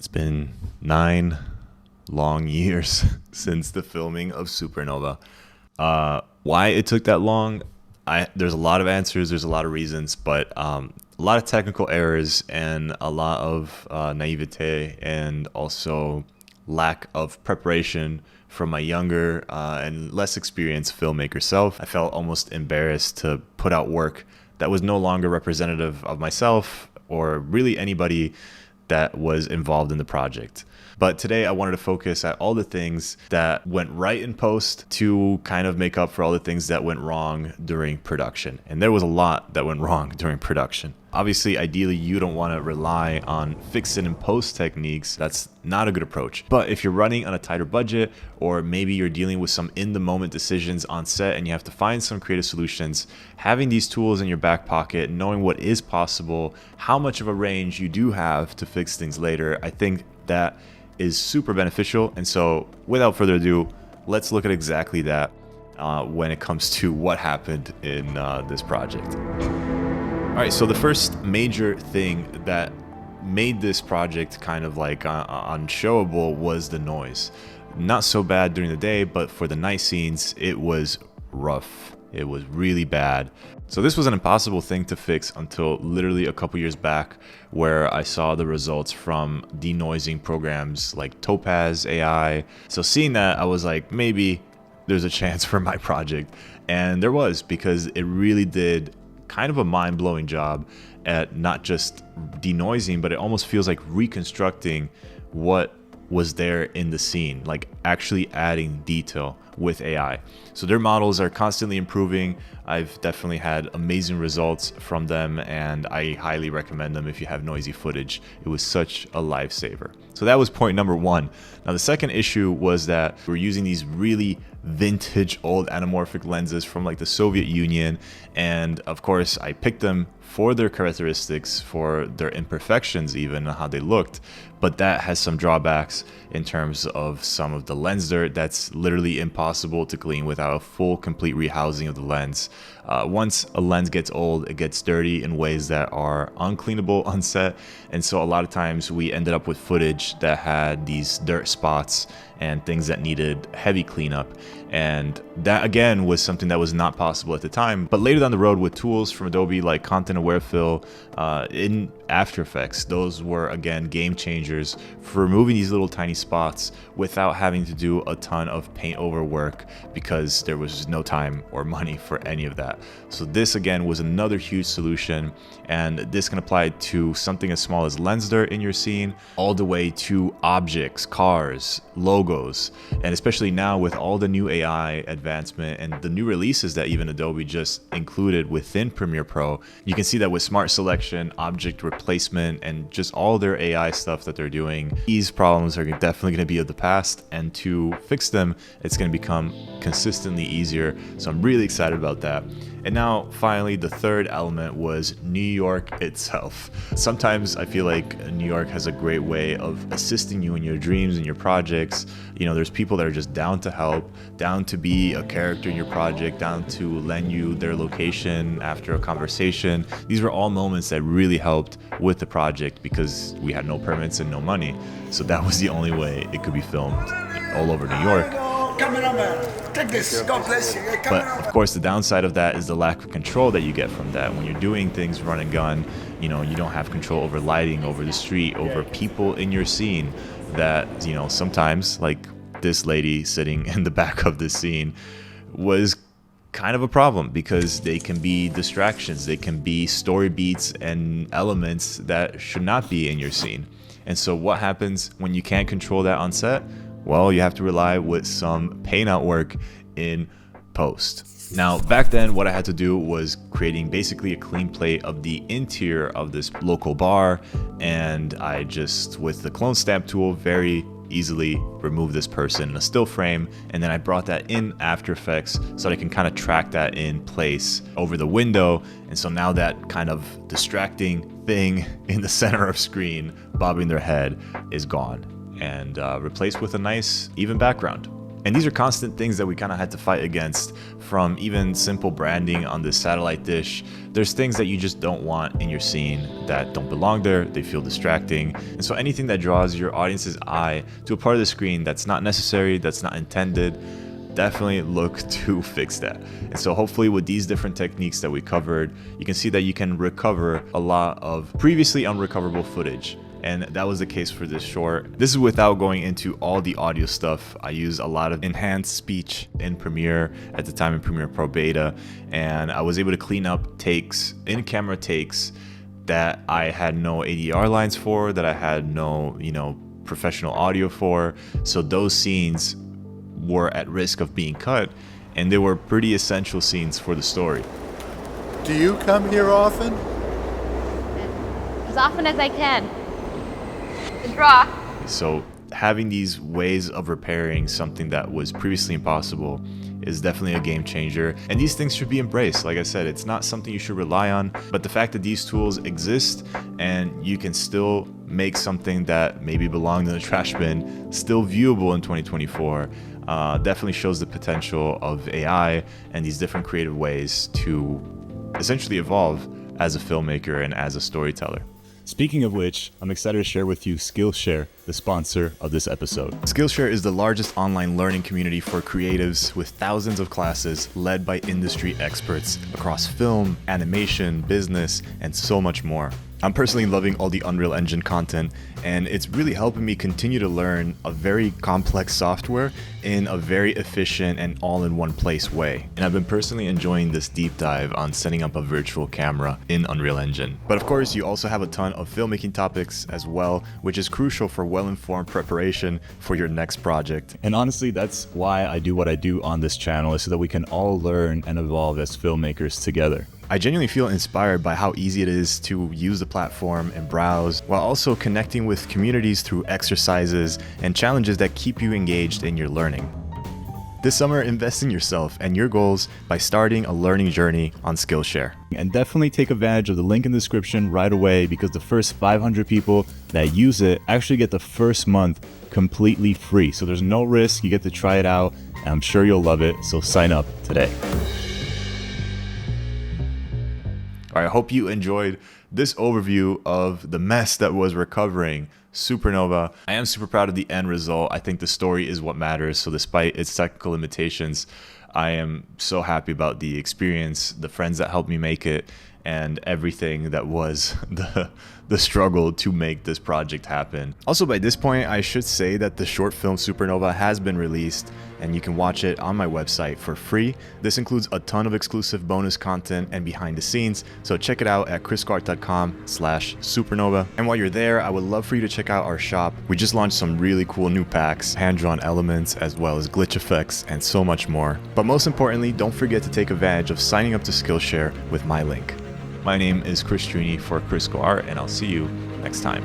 It's been 9 long years since the filming of Supernova. Why it took that long? There's a lot of answers, there's a lot of reasons, but a lot of technical errors and a lot of naivete and also lack of preparation from my younger and less experienced filmmaker self. I felt almost embarrassed to put out work that was no longer representative of myself or really anybody that was involved in the project. But today I wanted to focus at all the things that went right in post to kind of make up for all the things that went wrong during production. And there was a lot that went wrong during production. Obviously, ideally, you don't want to rely on fix it in post techniques. That's not a good approach. But if you're running on a tighter budget, or maybe you're dealing with some in the moment decisions on set and you have to find some creative solutions, having these tools in your back pocket, knowing what is possible, how much of a range you do have to fix things later, I think that is super beneficial. And so without further ado, let's look at exactly that when it comes to what happened in this project. All right, so the first major thing that made this project kind of like unshowable was the noise. Not so bad during the day, but for the night scenes, it was rough. It was really bad. So this was an impossible thing to fix until literally a couple years back, where I saw the results from denoising programs like Topaz AI. So seeing that, I was like, maybe there's a chance for my project. And there was, because it really did kind of a mind-blowing job at not just denoising, but it almost feels like reconstructing what was there in the scene, like actually adding detail with AI. So their models are constantly improving. I've definitely had amazing results from them, and I highly recommend them if you have noisy footage. It was such a lifesaver. So that was point number one. Now the second issue was that we're using these really vintage old anamorphic lenses from like the Soviet Union, and of course I picked them for their characteristics, for their imperfections, even how they looked, but that has some drawbacks in terms of some of the lens dirt that's literally impossible to clean without a full complete rehousing of the lens. Once a lens gets old, it gets dirty in ways that are uncleanable on set, and so a lot of times we ended up with footage that had these dirt spots and things that needed heavy cleanup. And that again was something that was not possible at the time. But later down the road with tools from Adobe like Content Aware Fill in After Effects, those were again game changers for removing these little tiny spots without having to do a ton of paint over work, because there was just no time or money for any of that. So this again was another huge solution, and this can apply to something as small as lens dirt in your scene, all the way to objects, cars, logos, and especially now with all the new AI advancement and the new releases that even Adobe just included within Premiere Pro, you can see that with smart selection, object replacement, and just all their AI stuff that they're doing, these problems are definitely going to be of the past, and to fix them, it's going to become consistently easier. So I'm really excited about that. And now finally, the third element was New York itself. Sometimes I feel like New York has a great way of assisting you in your dreams and your projects. You know, there's people that are just down to help, down to be a character in your project, down to lend you their location after a conversation. These were all moments that really helped with the project because we had no permits and no money. So that was the only way it could be filmed all over New York. Cameraman, take this. God bless you. But of course, the downside of that is the lack of control that you get from that. When you're doing things run and gun, you know, you don't have control over lighting, over the street, over people in your scene. That, you know, sometimes, like this lady sitting in the back of the scene, was kind of a problem because they can be distractions. They can be story beats and elements that should not be in your scene. And so what happens when you can't control that on set? Well, you have to rely with some paint out work in post. Now, back then, what I had to do was creating basically a clean plate of the interior of this local bar, and I just, with the clone stamp tool, very easily removed this person in a still frame, and then I brought that in After Effects so that I can kind of track that in place over the window. And so now that kind of distracting thing in the center of screen bobbing their head is gone and replaced with a nice even background. And these are constant things that we kind of had to fight against, from even simple branding on this satellite dish. There's things that you just don't want in your scene that don't belong there, they feel distracting. And so anything that draws your audience's eye to a part of the screen that's not necessary, that's not intended, definitely look to fix that. And so hopefully with these different techniques that we covered, you can see that you can recover a lot of previously unrecoverable footage. And that was the case for this short. This is without going into all the audio stuff. I used a lot of enhanced speech in Premiere, at the time in Premiere Pro Beta, and I was able to clean up takes, in-camera takes, that I had no ADR lines for, that I had no, professional audio for. So those scenes were at risk of being cut, and they were pretty essential scenes for the story. Do you come here often? As often as I can. Draw. So having these ways of repairing something that was previously impossible is definitely a game changer, and these things should be embraced. Like I said, it's not something you should rely on, but the fact that these tools exist and you can still make something that maybe belonged in the trash bin still viewable in 2024 definitely shows the potential of AI and these different creative ways to essentially evolve as a filmmaker and as a storyteller. Speaking of which, I'm excited to share with you Skillshare, the sponsor of this episode. Skillshare is the largest online learning community for creatives, with thousands of classes led by industry experts across film, animation, business, and so much more. I'm personally loving all the Unreal Engine content, and it's really helping me continue to learn a very complex software in a very efficient and all-in-one place way. And I've been personally enjoying this deep dive on setting up a virtual camera in Unreal Engine. But of course, you also have a ton of filmmaking topics as well, which is crucial for well-informed preparation for your next project. And honestly, that's why I do what I do on this channel, is so that we can all learn and evolve as filmmakers together. I genuinely feel inspired by how easy it is to use the platform and browse, while also connecting with communities through exercises and challenges that keep you engaged in your learning. This summer, invest in yourself and your goals by starting a learning journey on Skillshare. And definitely take advantage of the link in the description right away, because the first 500 people that use it actually get the first month completely free. So there's no risk, you get to try it out, and I'm sure you'll love it, so sign up today. All right, I hope you enjoyed this overview of the mess that was recovering Supernova. I am super proud of the end result. I think the story is what matters. So despite its technical limitations, I am so happy about the experience, the friends that helped me make it, and everything that was the struggle to make this project happen. Also, by this point, I should say that the short film Supernova has been released, and you can watch it on my website for free. This includes a ton of exclusive bonus content and behind the scenes, so check it out at kriscoart.com/supernova. And while you're there, I would love for you to check out our shop. We just launched some really cool new packs, hand-drawn elements, as well as glitch effects, and so much more. But most importantly, don't forget to take advantage of signing up to Skillshare with my link. My name is Chris Trini for Kriscoart, and I'll see you next time.